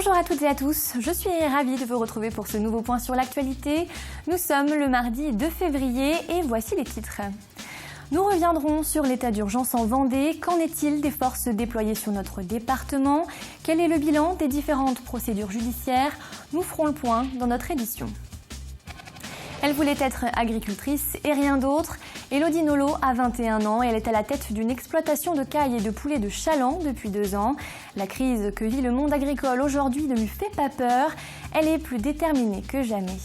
Bonjour à toutes et à tous, je suis ravie de vous retrouver pour ce nouveau point sur l'actualité. Nous sommes le mardi 2 février et voici les titres. Nous reviendrons sur l'état d'urgence en Vendée. Qu'en est-il des forces déployées sur notre département? Quel est le bilan des différentes procédures judiciaires? Nous ferons le point dans notre édition. Elle voulait être agricultrice et rien d'autre. Elodie Nolot a 21 ans et elle est à la tête d'une exploitation de cailles et de poulets de Chaland depuis 2 ans. La crise que vit le monde agricole aujourd'hui ne lui fait pas peur. Elle est plus déterminée que jamais.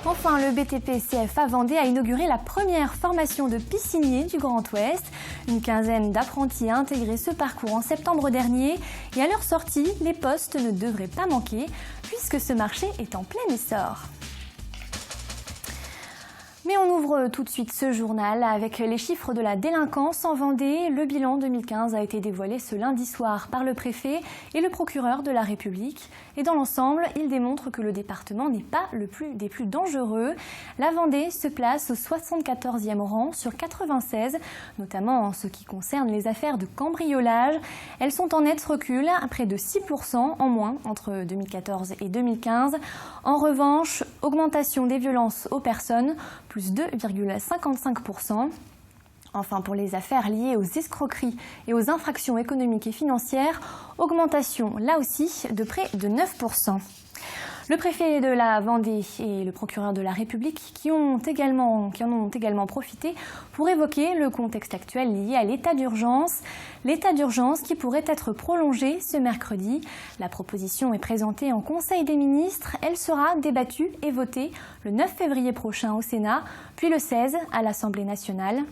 Enfin, le BTP CFA Vendée a inauguré la première formation de piscinier du Grand Ouest. Une quinzaine d'apprentis a intégré ce parcours en septembre dernier. Et à leur sortie, les postes ne devraient pas manquer puisque ce marché est en plein essor. Mais on ouvre tout de suite ce journal avec les chiffres de la délinquance en Vendée. Le bilan 2015 a été dévoilé ce lundi soir par le préfet et le procureur de la République. Et dans l'ensemble, il démontre que le département n'est pas des plus dangereux. La Vendée se place au 74e rang sur 96, notamment en ce qui concerne les affaires de cambriolage. Elles sont en net recul, à près de 6% en moins entre 2014 et 2015. En revanche, augmentation des violences aux personnes, plus 2,55%. Enfin, pour les affaires liées aux escroqueries et aux infractions économiques et financières, augmentation là aussi de près de 9%. Le préfet de la Vendée et le procureur de la République qui en ont également profité pour évoquer le contexte actuel lié à l'état d'urgence. L'état d'urgence qui pourrait être prolongé ce mercredi. La proposition est présentée en Conseil des ministres. Elle sera débattue et votée le 9 février prochain au Sénat, puis le 16 à l'Assemblée nationale.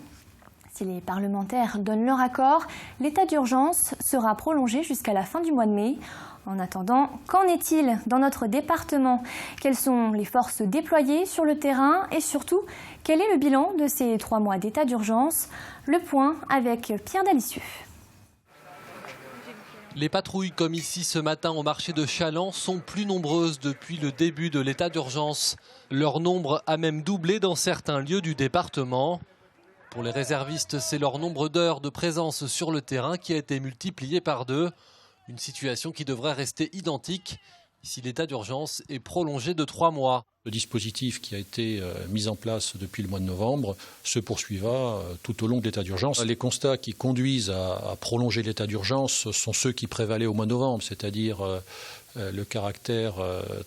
Si les parlementaires donnent leur accord, l'état d'urgence sera prolongé jusqu'à la fin du mois de mai. En attendant, qu'en est-il dans notre département? Quelles sont les forces déployées sur le terrain? Et surtout, quel est le bilan de ces 3 mois d'état d'urgence? Le point avec Pierre Dalissieux. Les patrouilles comme ici ce matin au marché de Chaland sont plus nombreuses depuis le début de l'état d'urgence. Leur nombre a même doublé dans certains lieux du département. Pour les réservistes, c'est leur nombre d'heures de présence sur le terrain qui a été multiplié par 2. Une situation qui devrait rester identique si l'état d'urgence est prolongé de 3 mois. Le dispositif qui a été mis en place depuis le mois de novembre se poursuivra tout au long de l'état d'urgence. Les constats qui conduisent à prolonger l'état d'urgence sont ceux qui prévalaient au mois de novembre, c'est-à-dire le caractère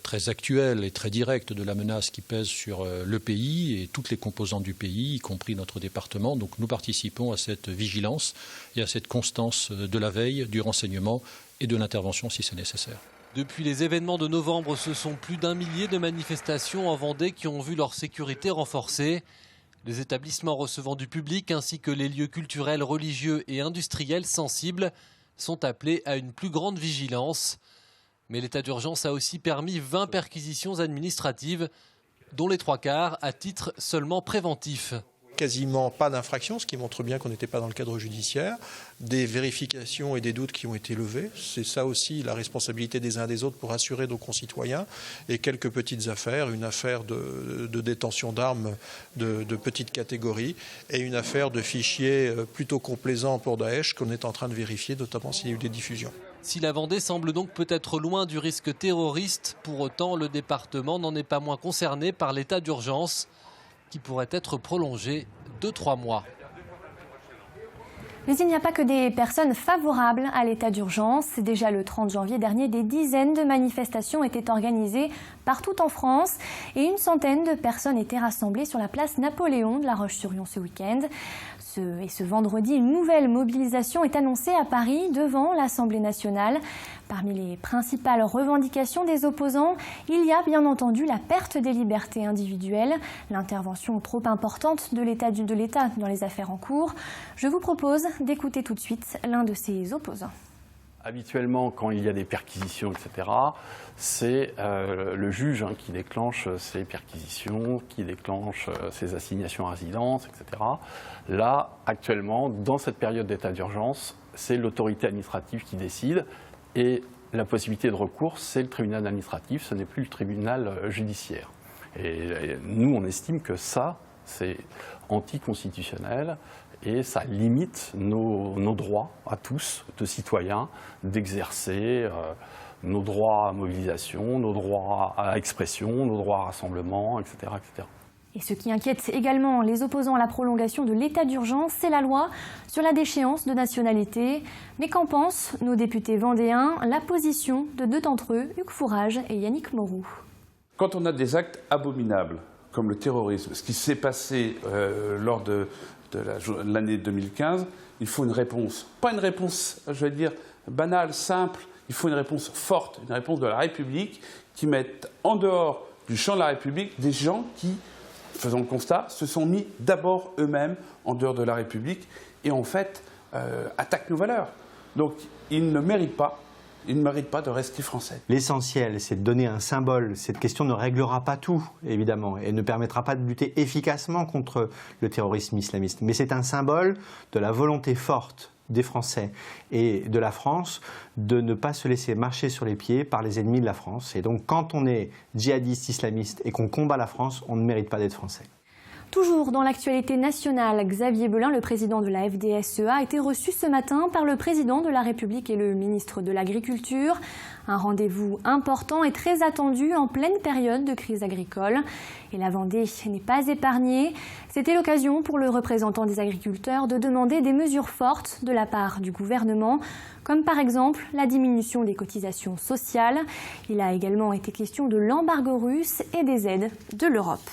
très actuel et très direct de la menace qui pèse sur le pays et toutes les composantes du pays, y compris notre département. Donc nous participons à cette vigilance et à cette constance de la veille, du renseignement et de l'intervention si c'est nécessaire. Depuis les événements de novembre, ce sont plus d'1 millier de manifestations en Vendée qui ont vu leur sécurité renforcée. Les établissements recevant du public ainsi que les lieux culturels, religieux et industriels sensibles sont appelés à une plus grande vigilance. Mais l'état d'urgence a aussi permis 20 perquisitions administratives, dont les 3/4 à titre seulement préventif. Quasiment pas d'infraction, ce qui montre bien qu'on n'était pas dans le cadre judiciaire, des vérifications et des doutes qui ont été levés. C'est ça aussi la responsabilité des uns et des autres pour assurer nos concitoyens. Et quelques petites affaires, une affaire de détention d'armes de petite catégorie et une affaire de fichiers plutôt complaisants pour Daesh qu'on est en train de vérifier, notamment s'il y a eu des diffusions. Si la Vendée semble donc peut-être loin du risque terroriste, pour autant le département n'en est pas moins concerné par l'état d'urgence qui pourrait être prolongé de 3 mois. Mais il n'y a pas que des personnes favorables à l'état d'urgence. Déjà le 30 janvier dernier, des dizaines de manifestations étaient organisées partout en France et une centaine de personnes étaient rassemblées sur la place Napoléon de La Roche-sur-Yon ce week-end. Et ce vendredi, une nouvelle mobilisation est annoncée à Paris devant l'Assemblée nationale. Parmi les principales revendications des opposants, il y a bien entendu la perte des libertés individuelles, l'intervention trop importante de l'État dans les affaires en cours. Je vous propose d'écouter tout de suite l'un de ces opposants. Habituellement, quand il y a des perquisitions, etc., c'est le juge qui déclenche ces perquisitions, qui déclenche ces assignations à résidence, etc. Là, actuellement, dans cette période d'état d'urgence, c'est l'autorité administrative qui décide et la possibilité de recours, c'est le tribunal administratif, ce n'est plus le tribunal judiciaire. Et nous, on estime que ça, c'est anticonstitutionnel. Et ça limite nos droits à tous, de citoyens, d'exercer nos droits à mobilisation, nos droits à expression, nos droits à rassemblement, etc., etc. Et ce qui inquiète également les opposants à la prolongation de l'état d'urgence, c'est la loi sur la déchéance de nationalité. Mais qu'en pensent nos députés vendéens? La position de deux d'entre eux, Hugues Fourage et Yannick Moreau. Quand on a des actes abominables, comme le terrorisme, ce qui s'est passé lors de l'année 2015, il faut une réponse. Pas une réponse, je vais dire, banale, simple. Il faut une réponse forte, une réponse de la République qui mette en dehors du champ de la République des gens qui, faisons le constat, se sont mis d'abord eux-mêmes en dehors de la République et en fait attaquent nos valeurs. Donc ils ne méritent pas de rester français. L'essentiel, c'est de donner un symbole. Cette question ne réglera pas tout, évidemment, et ne permettra pas de lutter efficacement contre le terrorisme islamiste. Mais c'est un symbole de la volonté forte des Français et de la France de ne pas se laisser marcher sur les pieds par les ennemis de la France. Et donc, quand on est djihadiste islamiste et qu'on combat la France, on ne mérite pas d'être français. Toujours dans l'actualité nationale, Xavier Belin, le président de la FDSEA, a été reçu ce matin par le président de la République et le ministre de l'Agriculture. Un rendez-vous important et très attendu en pleine période de crise agricole. Et la Vendée n'est pas épargnée. C'était l'occasion pour le représentant des agriculteurs de demander des mesures fortes de la part du gouvernement, comme par exemple la diminution des cotisations sociales. Il a également été question de l'embargo russe et des aides de l'Europe.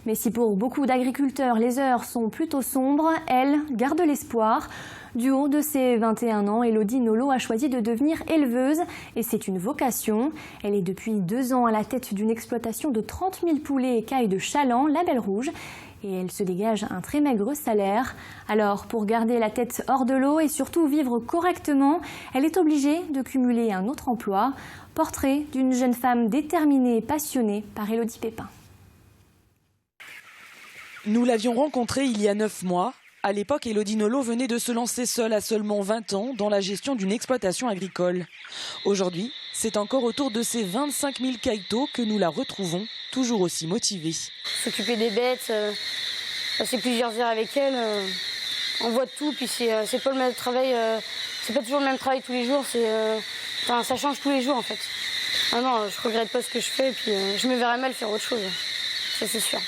Mais si pour beaucoup d'agriculteurs, les heures sont plutôt sombres, elle garde l'espoir. Du haut de ses 21 ans, Élodie Nolot a choisi de devenir éleveuse et c'est une vocation. Elle est depuis 2 ans à la tête d'une exploitation de 30 000 poulets et cailles de chaland, la Belle Rouge. Et elle se dégage un très maigre salaire. Alors, pour garder la tête hors de l'eau et surtout vivre correctement, elle est obligée de cumuler un autre emploi. Portrait d'une jeune femme déterminée et passionnée par Élodie Pépin. Nous l'avions rencontrée il y a 9 mois. À l'époque, Élodie Nolot venait de se lancer seule à seulement 20 ans dans la gestion d'une exploitation agricole. Aujourd'hui, c'est encore autour de ces 25 000 caïtos que nous la retrouvons, toujours aussi motivée. S'occuper des bêtes, passer plusieurs heures avec elle, on voit tout, puis c'est pas le même travail, c'est pas toujours le même travail tous les jours, ça change tous les jours en fait. Ah non, je regrette pas ce que je fais, puis je me verrais mal faire autre chose, ça c'est sûr.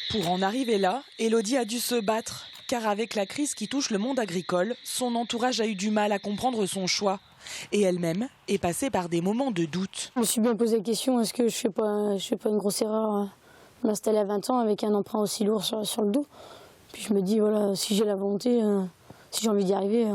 Pour en arriver là, Élodie a dû se battre, car avec la crise qui touche le monde agricole, son entourage a eu du mal à comprendre son choix. Et elle-même est passée par des moments de doute. Je me suis bien posé la question, est-ce que je fais pas une grosse erreur m'installer à 20 ans avec un emprunt aussi lourd sur le dos. Puis je me dis, voilà, si j'ai la volonté, si j'ai envie d'y arriver,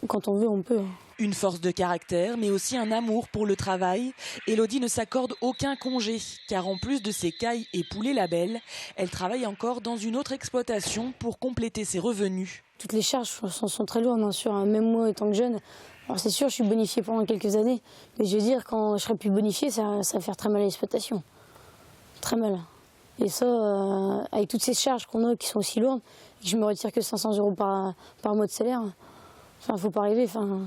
quand on veut, on peut. Une force de caractère, mais aussi un amour pour le travail. Élodie ne s'accorde aucun congé, car en plus de ses cailles et poulets labels, elle travaille encore dans une autre exploitation pour compléter ses revenus. Toutes les charges sont très lourdes, bien sûr, même moi étant que jeune. Alors c'est sûr, je suis bonifiée pendant quelques années, mais je veux dire, quand je serai plus bonifiée, ça va faire très mal à l'exploitation. Très mal. Et ça, avec toutes ces charges qu'on a qui sont aussi lourdes, et que je me retire que 500 € par mois de salaire, enfin, faut pas rêver, enfin...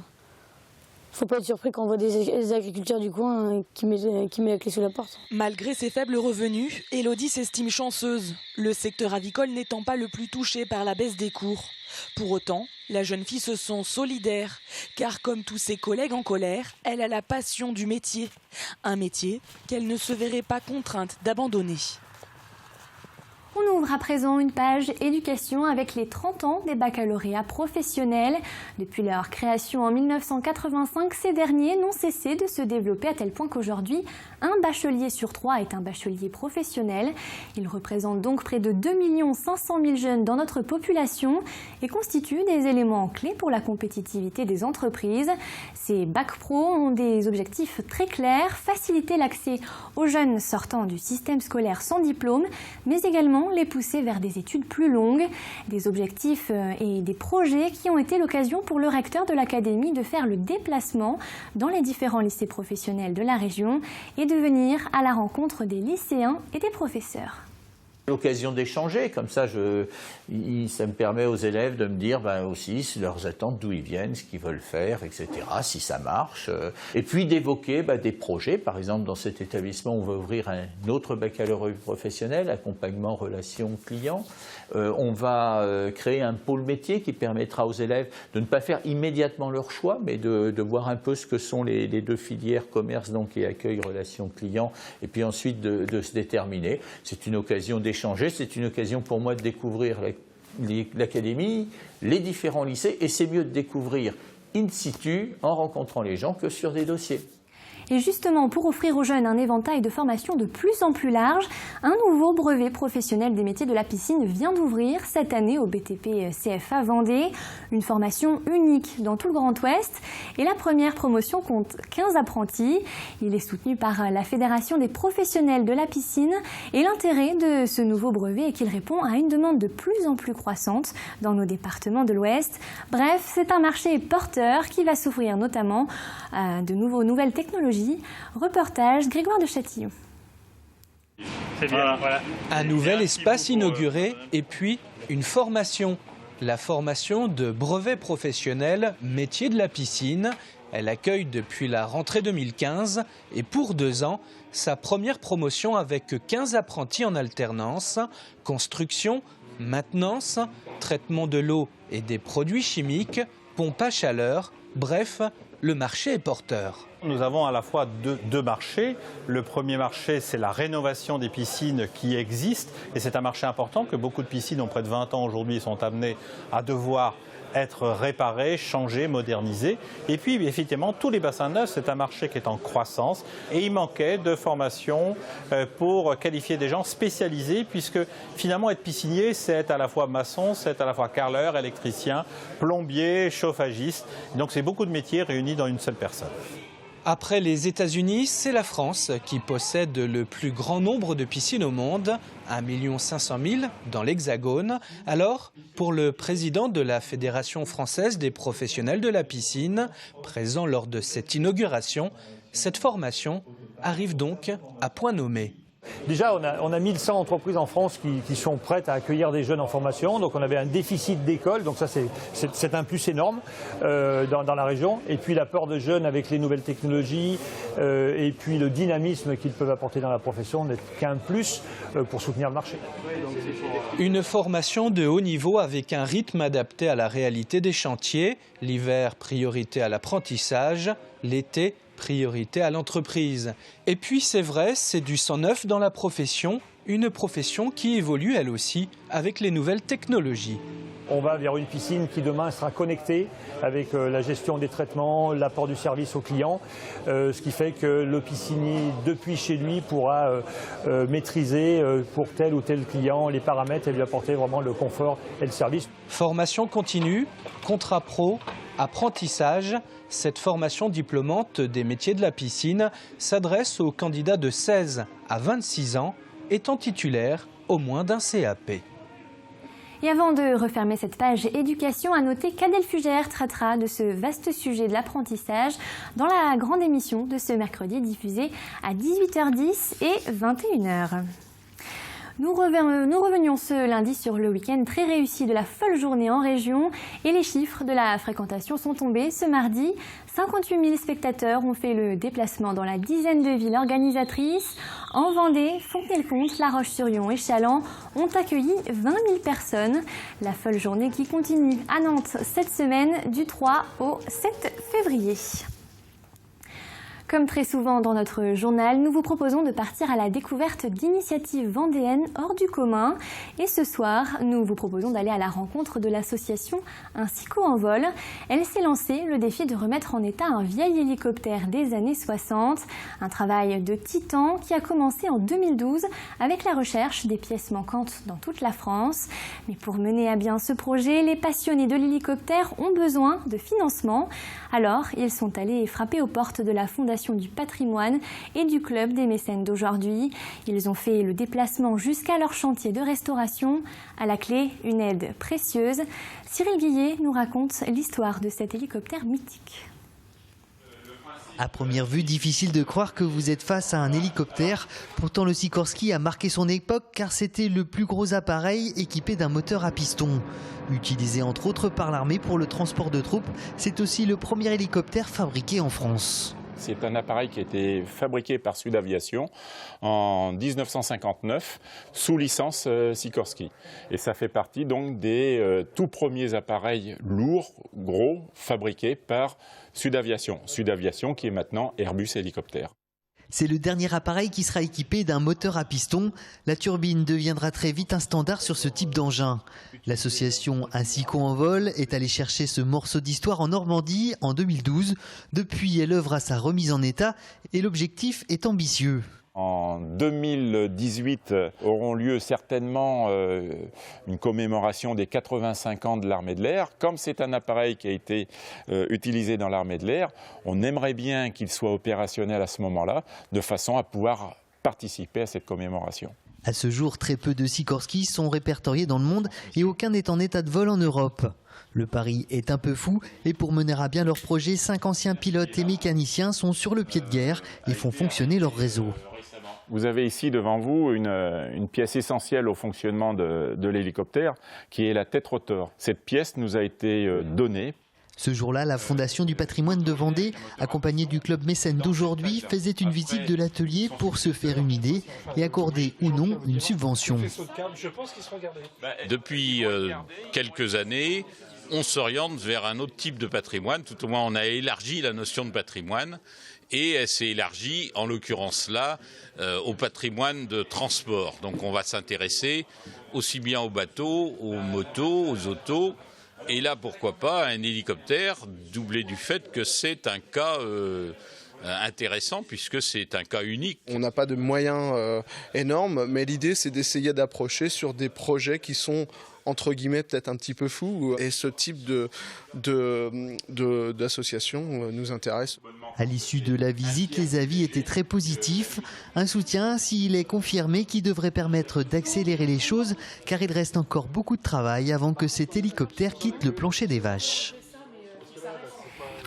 Faut pas être surpris quand on voit des agriculteurs du coin qui met la clé sous la porte. Malgré ses faibles revenus, Élodie s'estime chanceuse, le secteur avicole n'étant pas le plus touché par la baisse des cours. Pour autant, la jeune fille se sent solidaire, car comme tous ses collègues en colère, elle a la passion du métier. Un métier qu'elle ne se verrait pas contrainte d'abandonner. On ouvre à présent une page éducation avec les 30 ans des baccalauréats professionnels. Depuis leur création en 1985, ces derniers n'ont cessé de se développer à tel point qu'aujourd'hui, un bachelier sur 3 est un bachelier professionnel. Ils représentent donc près de 2 500 000 jeunes dans notre population et constituent des éléments clés pour la compétitivité des entreprises. Ces bacs pro ont des objectifs très clairs, faciliter l'accès aux jeunes sortant du système scolaire sans diplôme, mais également les pousser vers des études plus longues, des objectifs et des projets qui ont été l'occasion pour le recteur de l'académie de faire le déplacement dans les différents lycées professionnels de la région et de venir à la rencontre des lycéens et des professeurs. L'occasion d'échanger, comme ça, ça me permet aux élèves de me dire aussi leurs attentes, d'où ils viennent, ce qu'ils veulent faire, etc., si ça marche. Et puis d'évoquer des projets. Par exemple, dans cet établissement, on va ouvrir un autre baccalauréat professionnel, accompagnement relations clients. On va créer un pôle métier qui permettra aux élèves de ne pas faire immédiatement leur choix, mais de voir un peu ce que sont les deux filières, commerce donc, et accueil relations clients, et puis ensuite de se déterminer. C'est une occasion d'échanger, c'est une occasion pour moi de découvrir l'académie, les différents lycées, et c'est mieux de découvrir in situ en rencontrant les gens que sur des dossiers. Et justement, pour offrir aux jeunes un éventail de formations de plus en plus large, un nouveau brevet professionnel des métiers de la piscine vient d'ouvrir cette année au BTP CFA Vendée. Une formation unique dans tout le Grand Ouest. Et la première promotion compte 15 apprentis. Il est soutenu par la Fédération des professionnels de la piscine. Et l'intérêt de ce nouveau brevet est qu'il répond à une demande de plus en plus croissante dans nos départements de l'Ouest. Bref, c'est un marché porteur qui va s'ouvrir notamment à de nouvelles technologies. Reportage Grégoire de Châtillon. Voilà. Un nouvel espace inauguré et puis une formation. La formation de brevet professionnel métier de la piscine. Elle accueille depuis la rentrée 2015 et pour 2 ans, sa première promotion avec 15 apprentis en alternance, construction, maintenance, traitement de l'eau et des produits chimiques, pompe à chaleur, bref, le marché est porteur. Nous avons à la fois deux marchés. Le premier marché, c'est la rénovation des piscines qui existent. Et c'est un marché important que beaucoup de piscines ont près de 20 ans aujourd'hui sont amenées à devoir être réparées, changées, modernisées. Et puis, effectivement, tous les bassins neufs, c'est un marché qui est en croissance. Et il manquait de formation pour qualifier des gens spécialisés, puisque finalement, être piscinier, c'est être à la fois maçon, c'est être à la fois carreleur, électricien, plombier, chauffagiste. Donc, c'est beaucoup de métiers réunis dans une seule personne. Après les États-Unis, c'est la France qui possède le plus grand nombre de piscines au monde, 1 500 000 dans l'Hexagone. Alors, pour le président de la Fédération française des professionnels de la piscine, présent lors de cette inauguration, cette formation arrive donc à point nommé. Déjà, on a 1100 entreprises en France qui sont prêtes à accueillir des jeunes en formation. Donc on avait un déficit d'écoles, donc ça c'est un plus énorme dans la région. Et puis l'apport de jeunes avec les nouvelles technologies et puis le dynamisme qu'ils peuvent apporter dans la profession n'est qu'un plus pour soutenir le marché. Une formation de haut niveau avec un rythme adapté à la réalité des chantiers. L'hiver, priorité à l'apprentissage. L'été, priorité à l'entreprise. Et puis c'est vrai, c'est du sang neuf dans la profession, une profession qui évolue elle aussi avec les nouvelles technologies. On va vers une piscine qui demain sera connectée avec la gestion des traitements, l'apport du service aux clients, ce qui fait que le piscinier depuis chez lui pourra maîtriser pour tel ou tel client les paramètres et lui apporter vraiment le confort et le service. Formation continue, contrat pro, apprentissage. Cette formation diplômante des métiers de la piscine s'adresse aux candidats de 16 à 26 ans étant titulaires au moins d'un CAP. Et avant de refermer cette page éducation, à noter qu'Adèle Fugère traitera de ce vaste sujet de l'apprentissage dans la grande émission de ce mercredi diffusée à 18h10 et 21h. Nous revenions ce lundi sur le week-end très réussi de la folle journée en région et les chiffres de la fréquentation sont tombés ce mardi. 58 000 spectateurs ont fait le déplacement dans la dizaine de villes organisatrices. En Vendée, Fontenay-le-Comte, La Roche-sur-Yon et Challans ont accueilli 20 000 personnes. La folle journée qui continue à Nantes cette semaine du 3 au 7 février. Comme très souvent dans notre journal, nous vous proposons de partir à la découverte d'initiatives vendéennes hors du commun. Et ce soir, nous vous proposons d'aller à la rencontre de l'association Un Sico en vol. Elle s'est lancée le défi de remettre en état un vieil hélicoptère des années 60. Un travail de titan qui a commencé en 2012 avec la recherche des pièces manquantes dans toute la France. Mais pour mener à bien ce projet, les passionnés de l'hélicoptère ont besoin de financement. Alors, ils sont allés frapper aux portes de la Fondation du patrimoine et du club des mécènes d'aujourd'hui. Ils ont fait le déplacement jusqu'à leur chantier de restauration. À la clé, une aide précieuse. Cyril Guillet nous raconte l'histoire de cet hélicoptère mythique. À première vue, difficile de croire que vous êtes face à un hélicoptère. Pourtant, le Sikorsky a marqué son époque car c'était le plus gros appareil équipé d'un moteur à piston. Utilisé entre autres par l'armée pour le transport de troupes, c'est aussi le premier hélicoptère fabriqué en France. C'est un appareil qui a été fabriqué par Sud Aviation en 1959 sous licence Sikorsky. Et ça fait partie donc des tout premiers appareils lourds, gros, fabriqués par Sud Aviation. Sud Aviation qui est maintenant Airbus Hélicoptère. C'est le dernier appareil qui sera équipé d'un moteur à piston. La turbine deviendra très vite un standard sur ce type d'engin. L'association Ainsi qu'on en vol est allée chercher ce morceau d'histoire en Normandie en 2012. Depuis, elle œuvre à sa remise en état et l'objectif est ambitieux. En 2018 auront lieu certainement une commémoration des 85 ans de l'armée de l'air. Comme c'est un appareil qui a été utilisé dans l'armée de l'air, on aimerait bien qu'il soit opérationnel à ce moment-là, de façon à pouvoir participer à cette commémoration. À ce jour, très peu de Sikorsky sont répertoriés dans le monde et aucun n'est en état de vol en Europe. Le pari est un peu fou et pour mener à bien leur projet, 5 anciens pilotes et mécaniciens sont sur le pied de guerre et font fonctionner leur réseau. Vous avez ici devant vous une pièce essentielle au fonctionnement de l'hélicoptère qui est la tête rotor. Cette pièce nous a été donnée. Ce jour-là, la Fondation du patrimoine de Vendée, accompagnée du club mécène d'aujourd'hui, faisait une visite de l'atelier pour se faire une idée et accorder ou non une subvention. Depuis quelques années, on s'oriente vers un autre type de patrimoine. Tout au moins, on a élargi la notion de patrimoine. Et elle s'est élargie, en l'occurrence là, au patrimoine de transport. Donc on va s'intéresser aussi bien aux bateaux, aux motos, aux autos, et là pourquoi pas un hélicoptère, doublé du fait que c'est un cas intéressant puisque c'est un cas unique. On n'a pas de moyens énormes, mais l'idée c'est d'essayer d'approcher sur des projets qui sont entre guillemets peut-être un petit peu fou, et ce type d'association nous intéresse. À l'issue de la visite, les avis étaient très positifs. Un soutien, s'il est confirmé, qui devrait permettre d'accélérer les choses, car il reste encore beaucoup de travail avant que cet hélicoptère quitte le plancher des vaches.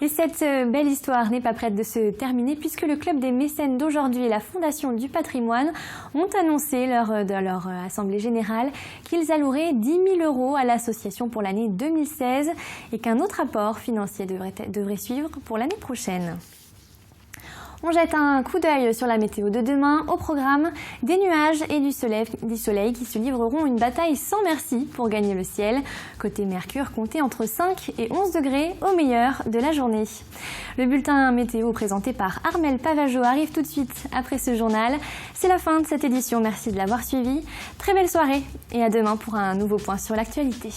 Et cette belle histoire n'est pas prête de se terminer puisque le club des mécènes d'aujourd'hui et la Fondation du patrimoine ont annoncé lors de leur assemblée générale qu'ils alloueraient 10 000 € à l'association pour l'année 2016 et qu'un autre apport financier devrait suivre pour l'année prochaine. On jette un coup d'œil sur la météo de demain. Au programme, des nuages et du soleil qui se livreront une bataille sans merci pour gagner le ciel. Côté Mercure, comptez entre 5 et 11 degrés au meilleur de la journée. Le bulletin météo présenté par Armelle Pavageau arrive tout de suite après ce journal. C'est la fin de cette édition. Merci de l'avoir suivi. Très belle soirée et à demain pour un nouveau point sur l'actualité.